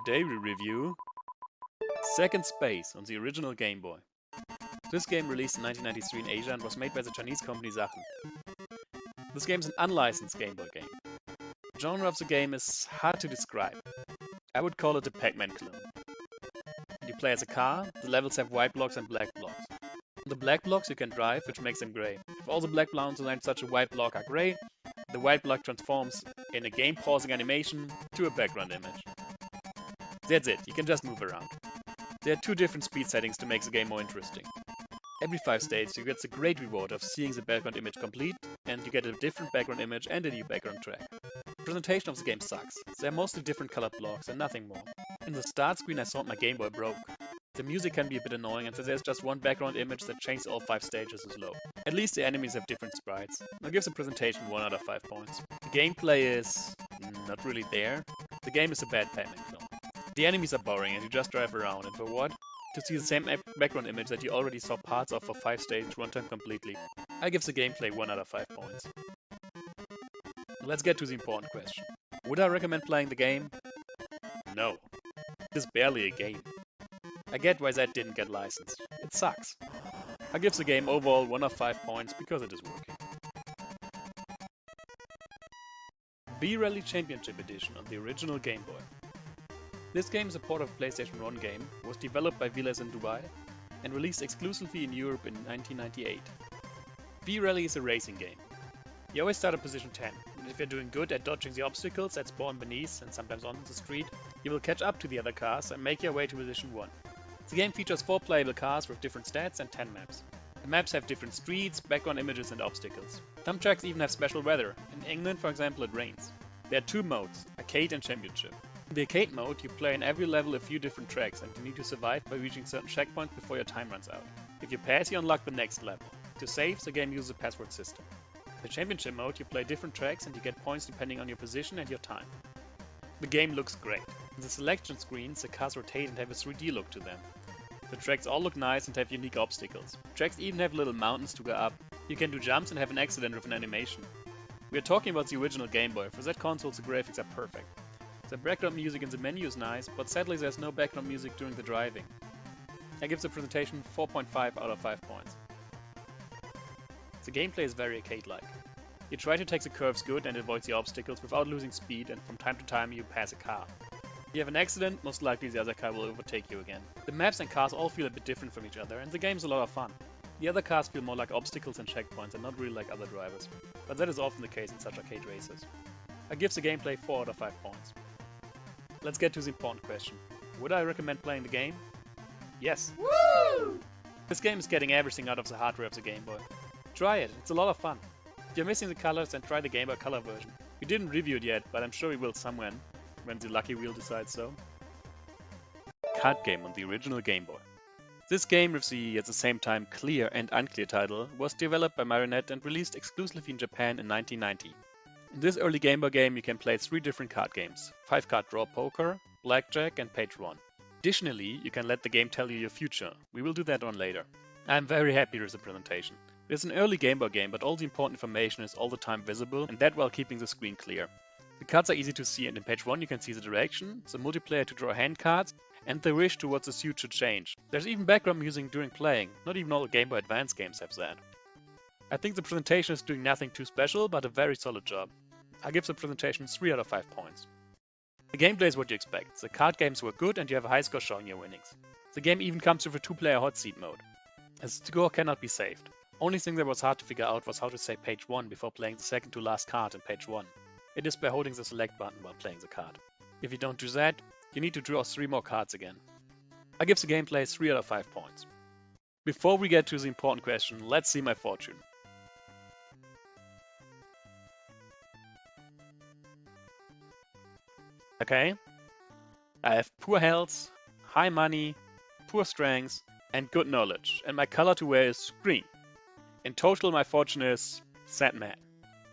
Today we review Second Space on the original Game Boy. This game released in 1993 in Asia and was made by the Chinese company Sachen. This game is an unlicensed Game Boy game. The genre of the game is hard to describe. I would call it a Pac-Man clone. You play as a car, the levels have white blocks and black blocks. On the black blocks you can drive, which makes them grey. If all the black blocks around such a white block are grey, the white block transforms in a game-pausing animation to a background image. That's it, you can just move around. There are two different speed settings to make the game more interesting. Every 5 stages you get the great reward of seeing the background image complete, and you get a different background image and a new background track. The presentation of the game sucks. There are mostly different colored blocks and nothing more. In the start screen I thought my Game Boy broke. The music can be a bit annoying and there's just one background image that changes all 5 stages is low. At least the enemies have different sprites. I'll give the presentation 1 out of 5 points. The gameplay is not really there. The game is a bad Pac-Man clone. The enemies are boring and you just drive around, and for what? To see the same background image that you already saw parts of for 5 stages one time completely. I give the gameplay 1 out of 5 points. Let's get to the important question. Would I recommend playing the game? No. It is barely a game. I get why that didn't get licensed. It sucks. I give the game overall 1 of 5 points because it is working. B-Rally Championship Edition on the original Game Boy. This game is a port of a PlayStation 1 game, was developed by Vilas in Dubai, and released exclusively in Europe in 1998. B-Rally is a racing game. You always start at position 10, and if you're doing good at dodging the obstacles that spawn beneath and sometimes on the street, you will catch up to the other cars and make your way to position 1. The game features 4 playable cars with different stats and 10 maps. The maps have different streets, background images and obstacles. Some tracks even have special weather. In England, for example, it rains. There are 2 modes, Arcade and Championship. In the Arcade mode, you play in every level a few different tracks and you need to survive by reaching certain checkpoints before your time runs out. If you pass, you unlock the next level. To save, the game uses a password system. In the Championship mode, you play different tracks and you get points depending on your position and your time. The game looks great. In the selection screens, the cars rotate and have a 3D look to them. The tracks all look nice and have unique obstacles. Tracks even have little mountains to go up. You can do jumps and have an accident with an animation. We are talking about the original Game Boy. For that console, the graphics are perfect. The background music in the menu is nice, but sadly there's no background music during the driving. I give the presentation 4.5 out of 5 points. The gameplay is very arcade-like. You try to take the curves good and avoid the obstacles without losing speed, and from time to time you pass a car. If you have an accident, most likely the other car will overtake you again. The maps and cars all feel a bit different from each other, and the game is a lot of fun. The other cars feel more like obstacles and checkpoints and not really like other drivers, but that is often the case in such arcade races. I give the gameplay 4 out of 5 points. Let's get to the important question. Would I recommend playing the game? Yes. Woo! This game is getting everything out of the hardware of the Game Boy. Try it, it's a lot of fun. If you're missing the colors, then try the Game Boy Color version. We didn't review it yet, but I'm sure we will somewhere when the lucky wheel decides so. Card game on the original Game Boy. This game with the at the same time clear and unclear title was developed by Marionette and released exclusively in Japan in 1990. In this early Game Boy game you can play 3 different card games, 5-card draw poker, blackjack and page 1. Additionally, you can let the game tell you your future. We will do that on later. I'm very happy with the presentation. It is an early Game Boy game, but all the important information is all the time visible, and that while keeping the screen clear. The cards are easy to see, and in page 1 you can see the direction, the multiplayer to draw hand cards, and the wish towards the suit should change. There's even background music during playing. Not even all Game Boy Advance games have that. I think the presentation is doing nothing too special, but a very solid job. I give the presentation 3 out of 5 points. The gameplay is what you expect. The card games were good and you have a high score showing your winnings. The game even comes with a 2-player hot seat mode. A score cannot be saved. Only thing that was hard to figure out was how to save page 1 before playing the second to last card in page 1. It is by holding the select button while playing the card. If you don't do that, you need to draw 3 more cards again. I give the gameplay 3 out of 5 points. Before we get to the important question, let's see my fortune. Okay, I have poor health, high money, poor strength, and good knowledge, and my color to wear is green. In total, my fortune is sad man.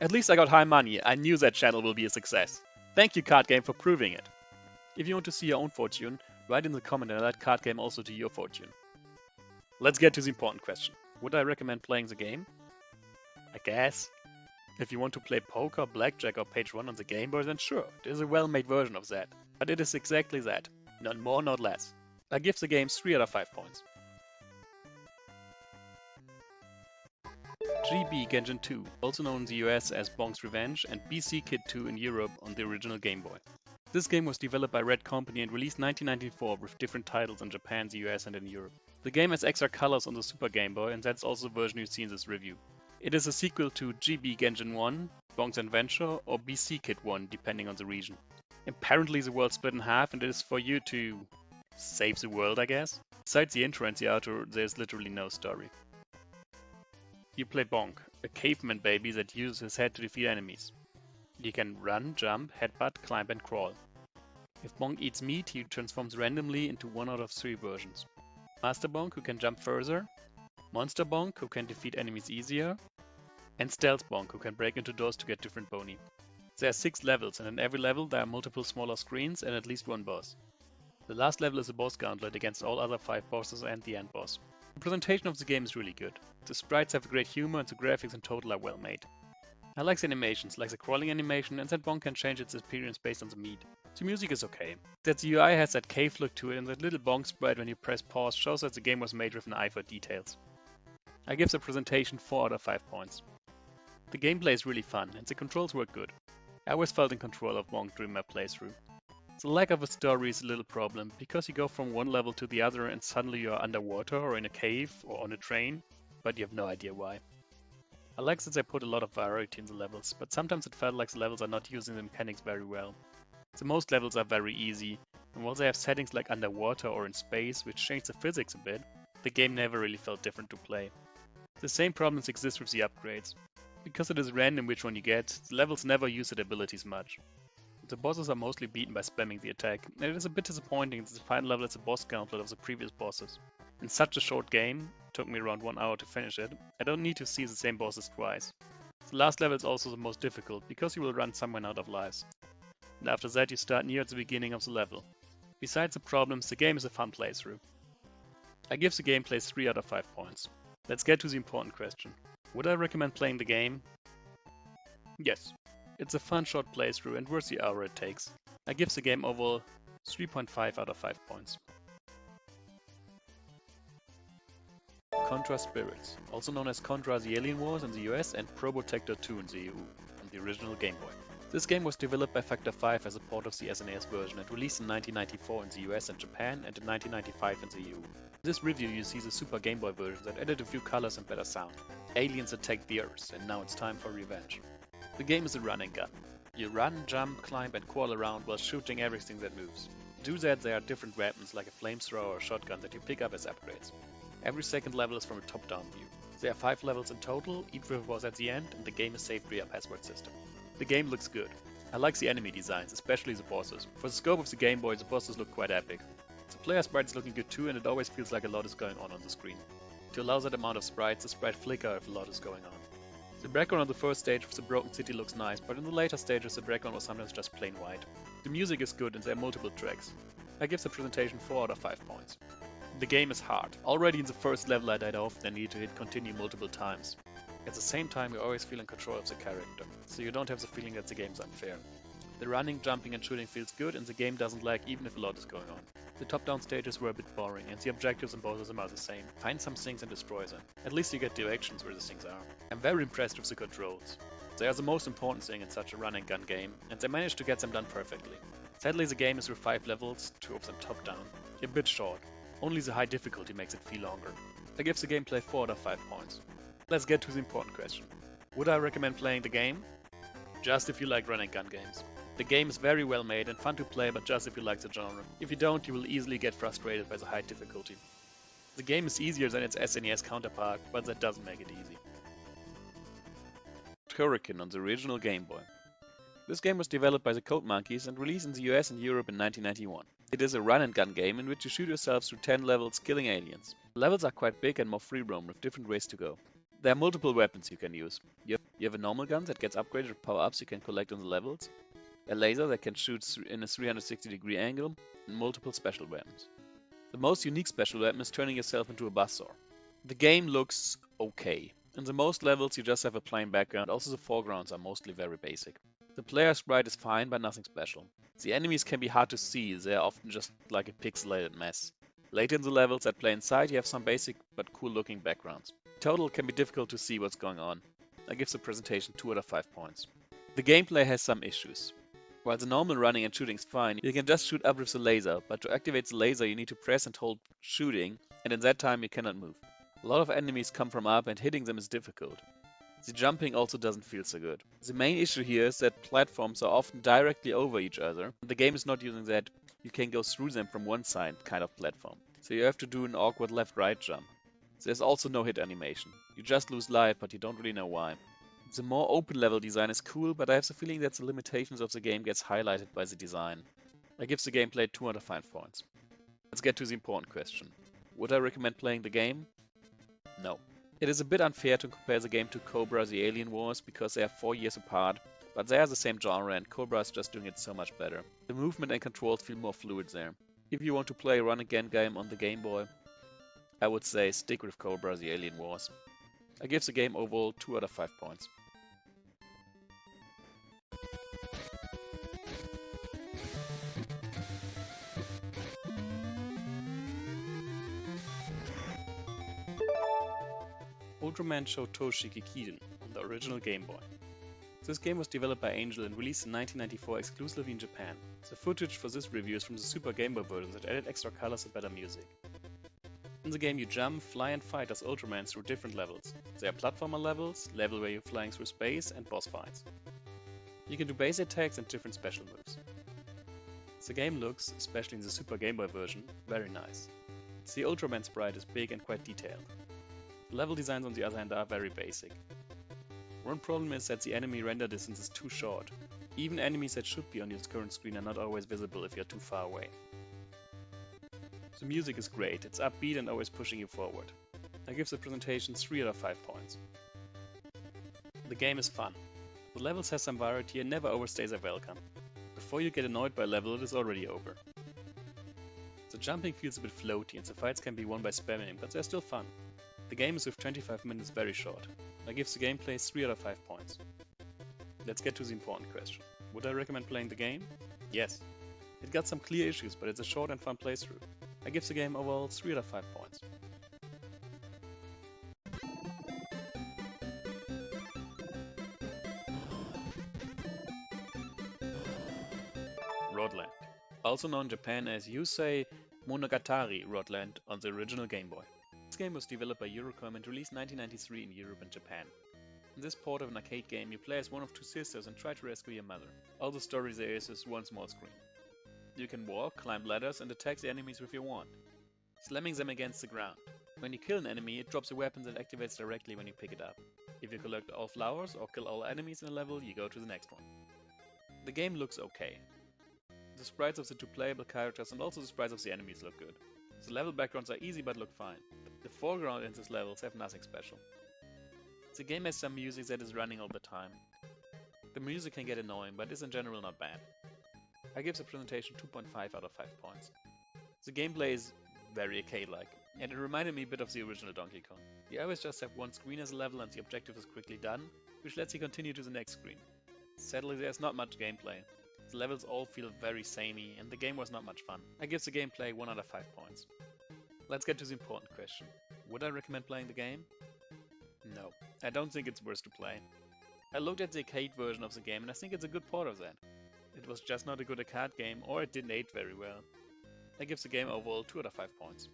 At least I got high money. I knew that channel will be a success. Thank you, Card Game, for proving it. If you want to see your own fortune, write in the comment and I'll add Card Game also to your fortune. Let's get to the important question. Would I recommend playing the game? I guess. If you want to play poker, blackjack or page 1 on the Game Boy, then sure, it is a well-made version of that. But it is exactly that. Not more, not less. I give the game 3 out of 5 points. Gekiden 2, also known in the US as Bonks Revenge, and BC Kid 2 in Europe on the original Game Boy. This game was developed by Red Company and released 1994 with different titles in Japan, the US and in Europe. The game has extra colors on the Super Game Boy, and that's also the version you see in this review. It is a sequel to Gekiden 1, Bonks Adventure, or BC Kid 1, depending on the region. Apparently the world's split in half and it is for you to save the world, I guess. Besides the intro and the outro, there's literally no story. You play Bonk, a caveman baby that uses his head to defeat enemies. You can run, jump, headbutt, climb and crawl. If Bonk eats meat, he transforms randomly into one out of 3 versions. Master Bonk, who can jump further, Monster Bonk, who can defeat enemies easier, and Stealth Bonk, who can break into doors to get different boni. There are 6 levels, and in every level there are multiple smaller screens and at least one boss. The last level is a boss gauntlet against all other 5 bosses and the end boss. The presentation of the game is really good. The sprites have great humor and the graphics in total are well made. I like the animations, like the crawling animation, and that Bonk can change its appearance based on the meat. The music is okay. That the UI has that cave look to it, and that little Bonk sprite when you press pause shows that the game was made with an eye for details. I give the presentation 4 out of 5 points. The gameplay is really fun, and the controls work good. I always felt in control of Bonk during my playthrough. The lack of a story is a little problem, because you go from one level to the other and suddenly you are underwater or in a cave or on a train, but you have no idea why. I like that they put a lot of variety in the levels, but sometimes it felt like the levels are not using the mechanics very well. The most levels are very easy, and while they have settings like underwater or in space, which change the physics a bit, the game never really felt different to play. The same problems exist with the upgrades. Because it is random which one you get, the levels never use their abilities much. The bosses are mostly beaten by spamming the attack, and it is a bit disappointing that the final level is a boss gauntlet of the previous bosses. In such a short game, it took me around 1 hour to finish it, I don't need to see the same bosses twice. The last level is also the most difficult, because you will run someone out of lives. And after that you start near at the beginning of the level. Besides the problems, the game is a fun playthrough. I give the gameplay 3 out of 5 points. Let's get to the important question. Would I recommend playing the game? Yes. It's a fun short playthrough and worth the hour it takes. I give the game overall 3.5 out of 5 points. Contra Spirits, also known as Contra the Alien Wars in the US and Probotector 2 in the EU, on the original Game Boy. This game was developed by Factor 5 as a port of the SNES version and released in 1994 in the US and Japan and in 1995 in the EU. In this review you see the Super Game Boy version that added a few colors and better sound. Aliens attacked the Earth, and now it's time for revenge. The game is a run and gun. You run, jump, climb and crawl around while shooting everything that moves. To do that there are different weapons like a flamethrower or a shotgun that you pick up as upgrades. Every second level is from a top-down view. There are 5 levels in total, each with a boss at the end, and the game is saved via password system. The game looks good. I like the enemy designs, especially the bosses. For the scope of the Game Boy, the bosses look quite epic. The player sprite is looking good too, and it always feels like a lot is going on the screen. To allow that amount of sprites, the sprite flicker if a lot is going on. The background on the first stage with the broken city looks nice, but in the later stages the background was sometimes just plain white. The music is good and there are multiple tracks. I give the presentation 4 out of 5 points. The game is hard. Already in the first level I died off and need to hit continue multiple times. At the same time you always feel in control of the character, so you don't have the feeling that the game is unfair. The running, jumping and shooting feels good and the game doesn't lag even if a lot is going on. The top-down stages were a bit boring and the objectives in both of them are the same. Find some things and destroy them. At least you get directions where the things are. I'm very impressed with the controls. They are the most important thing in such a run and gun game, and they managed to get them done perfectly. Sadly the game is with 5 levels, 2 of them top-down. A bit short. Only the high difficulty makes it feel longer. I give the gameplay 4 out of 5 points. Let's get to the important question. Would I recommend playing the game? Just if you like run and gun games. The game is very well made and fun to play, but just if you like the genre. If you don't, you will easily get frustrated by the high difficulty. The game is easier than its SNES counterpart, but that doesn't make it easy. Turrican on the original Game Boy. This game was developed by the Code Monkeys and released in the US and Europe in 1991. It is a run and gun game in which you shoot yourself through 10 levels killing aliens. The levels are quite big and more free roam with different ways to go. There are multiple weapons you can use. You have a normal gun that gets upgraded with power-ups you can collect on the levels, a laser that can shoot in a 360-degree angle, and multiple special weapons. The most unique special weapon is turning yourself into a buzzsaw. The game looks okay. In the most levels you just have a plain background, also the foregrounds are mostly very basic. The player sprite is fine, but nothing special. The enemies can be hard to see, they are often just like a pixelated mess. Later in the levels at play inside you have some basic but cool looking backgrounds. Total can be difficult to see what's going on. I give the presentation 2 out of 5 points. The gameplay has some issues. While the normal running and shooting is fine, you can just shoot up with the laser, but to activate the laser you need to press and hold shooting, and in that time you cannot move. A lot of enemies come from up and hitting them is difficult. The jumping also doesn't feel so good. The main issue here is that platforms are often directly over each other. The game is not using that you can go through them from one side kind of platform. So you have to do an awkward left-right jump. There's also no hit animation. You just lose life, but you don't really know why. The more open level design is cool, but I have the feeling that the limitations of the game gets highlighted by the design. I give the gameplay 2 out of 5 points. Let's get to the important question. Would I recommend playing the game? No. It is a bit unfair to compare the game to Cobra the Alien Wars because they are 4 years apart, but they are the same genre and Cobra is just doing it so much better. The movement and controls feel more fluid there. If you want to play a run-again game on the Game Boy, I would say stick with Cobra the Alien Wars. I give the game overall 2 out of 5 points. Ultraman Chou Toushi Gekiden on the original Game Boy. This game was developed by Angel and released in 1994 exclusively in Japan. The footage for this review is from the Super Game Boy version that added extra colors and better music. In the game you jump, fly and fight as Ultraman through different levels. There are platformer levels, level where you're flying through space, and boss fights. You can do base attacks and different special moves. The game looks, especially in the Super Game Boy version, very nice. The Ultraman sprite is big and quite detailed. The level designs on the other hand are very basic. One problem is that the enemy render distance is too short. Even enemies that should be on your current screen are not always visible if you're too far away. The music is great, it's upbeat and always pushing you forward. I give the presentation 3 out of 5 points. The game is fun. The levels have some variety and never overstay their welcome. Before you get annoyed by a level, it is already over. The jumping feels a bit floaty and the fights can be won by spamming, but they're still fun. The game is with 25 minutes very short. I give the gameplay 3 out of 5 points. Let's get to the important question. Would I recommend playing the game? Yes. It got some clear issues, but it's a short and fun playthrough. I give the game overall 3 out of 5 points. Rodland. Also known in Japan as Yusei Monogatari Rodland on the original Game Boy. This game was developed by Eurocom and released 1993 in Europe and Japan. In this port of an arcade game, you play as one of two sisters and try to rescue your mother. All the story there is one small screen. You can walk, climb ladders and attack the enemies with your wand, slamming them against the ground. When you kill an enemy, it drops a weapon that activates directly when you pick it up. If you collect all flowers or kill all enemies in a level, you go to the next one. The game looks okay. The sprites of the two playable characters and also the sprites of the enemies look good. The level backgrounds are easy but look fine. The foreground in these levels have nothing special. The game has some music that is running all the time. The music can get annoying, but is in general not bad. I give the presentation 2.5 out of 5 points. The gameplay is very arcade-like, and it reminded me a bit of the original Donkey Kong. You always just have one screen as a level and the objective is quickly done, which lets you continue to the next screen. Sadly, there's not much gameplay. The levels all feel very samey, and the game was not much fun. I give the gameplay 1 out of 5 points. Let's get to the important question. Would I recommend playing the game? No, I don't think it's worth to play. I looked at the arcade version of the game and I think it's a good port of that. It was just not a good arcade game, or it didn't age very well. I give the game overall 2 out of 5 points.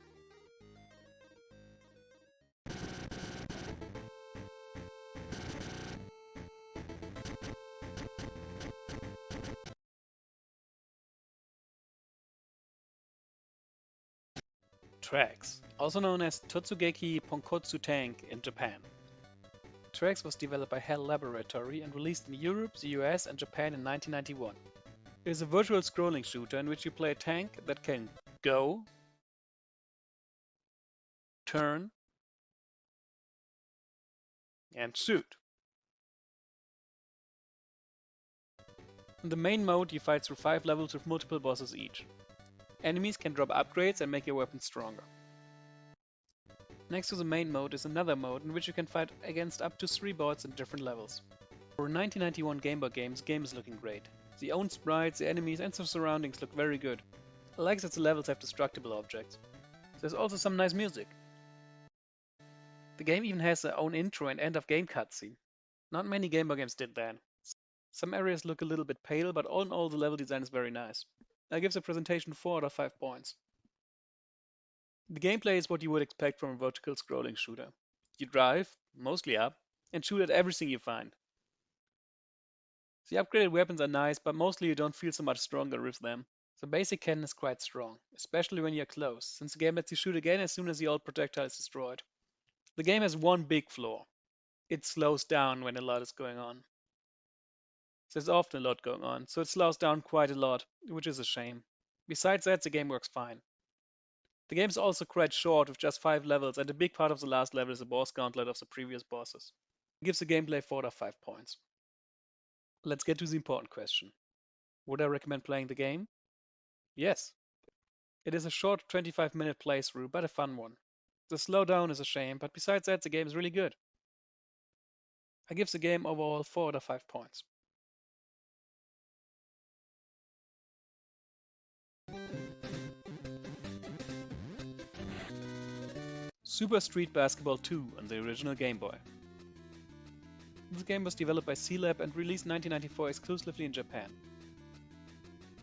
Trax, also known as Totsugeki Ponkotsu Tank in Japan. Trax was developed by HAL Laboratory and released in Europe, the US and Japan in 1991. It is a virtual scrolling shooter in which you play a tank that can go, turn, and shoot. In the main mode you fight through 5 levels with multiple bosses each. Enemies can drop upgrades and make your weapons stronger. Next to the main mode is another mode in which you can fight against up to 3 bots in different levels. For a 1991 Game Boy game, the game is looking great. The own sprites, the enemies and the surroundings look very good. I like that the levels have destructible objects. There's also some nice music. The game even has their own intro and end of game cutscene. Not many Game Boy games did that. Some areas look a little bit pale, but all in all the level design is very nice. I give the presentation 4 out of 5 points. The gameplay is what you would expect from a vertical scrolling shooter. You drive, mostly up, and shoot at everything you find. The upgraded weapons are nice, but mostly you don't feel so much stronger with them. The basic cannon is quite strong, especially when you're close, since the game lets you shoot again as soon as the old projectile is destroyed. The game has one big flaw. It slows down when a lot is going on. There's often a lot going on, so it slows down quite a lot, which is a shame. Besides that, the game works fine. The game is also quite short with just 5 levels, and a big part of the last level is a boss gauntlet of the previous bosses. It gives the gameplay 4 out of 5 points. Let's get to the important question. Would I recommend playing the game? Yes. It is a short 25-minute playthrough, but a fun one. The slowdown is a shame, but besides that, the game is really good. I give the game overall 4 out of 5 points. Super Street Basketball 2 on the original Game Boy. This game was developed by C-Lab and released in 1994 exclusively in Japan.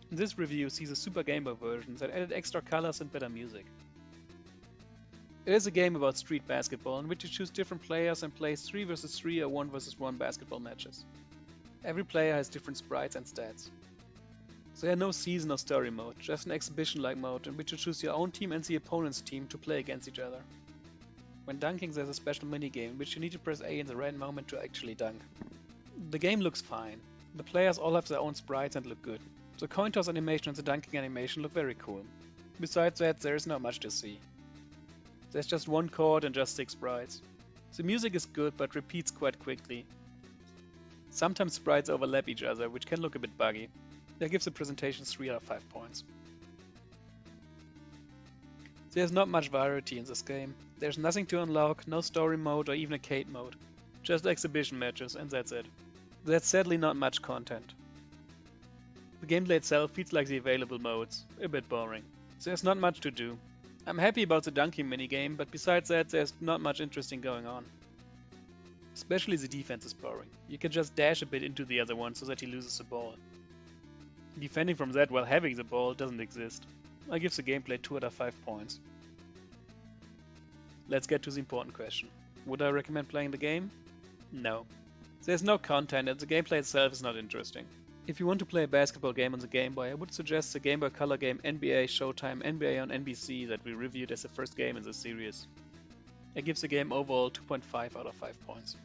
In this review, see the Super Game Boy version that added extra colors and better music. It is a game about street basketball in which you choose different players and play 3 vs 3 or 1 vs 1 basketball matches. Every player has different sprites and stats. There are no season or story mode, just an exhibition-like mode in which you choose your own team and the opponent's team to play against each other. When dunking, there's a special minigame in which you need to press A in the right moment to actually dunk. The game looks fine. The players all have their own sprites and look good. The coin toss animation and the dunking animation look very cool. Besides that, there is not much to see. There's just one court and just 6 sprites. The music is good but repeats quite quickly. Sometimes sprites overlap each other, which can look a bit buggy. That gives the presentation 3 out of 5 points. There's not much variety in this game. There's nothing to unlock, no story mode or even arcade mode. Just exhibition matches and that's it. That's sadly not much content. The gameplay itself feels like the available modes, a bit boring. There's not much to do. I'm happy about the dunking minigame, but besides that there's not much interesting going on. Especially the defense is boring. You can just dash a bit into the other one so that he loses the ball. Defending from that while having the ball doesn't exist. I give the gameplay 2 out of 5 points. Let's get to the important question. Would I recommend playing the game? No. There's no content and the gameplay itself is not interesting. If you want to play a basketball game on the Game Boy, I would suggest the Game Boy Color game NBA Showtime NBA on NBC that we reviewed as the first game in the series. I give the game overall 2.5 out of 5 points.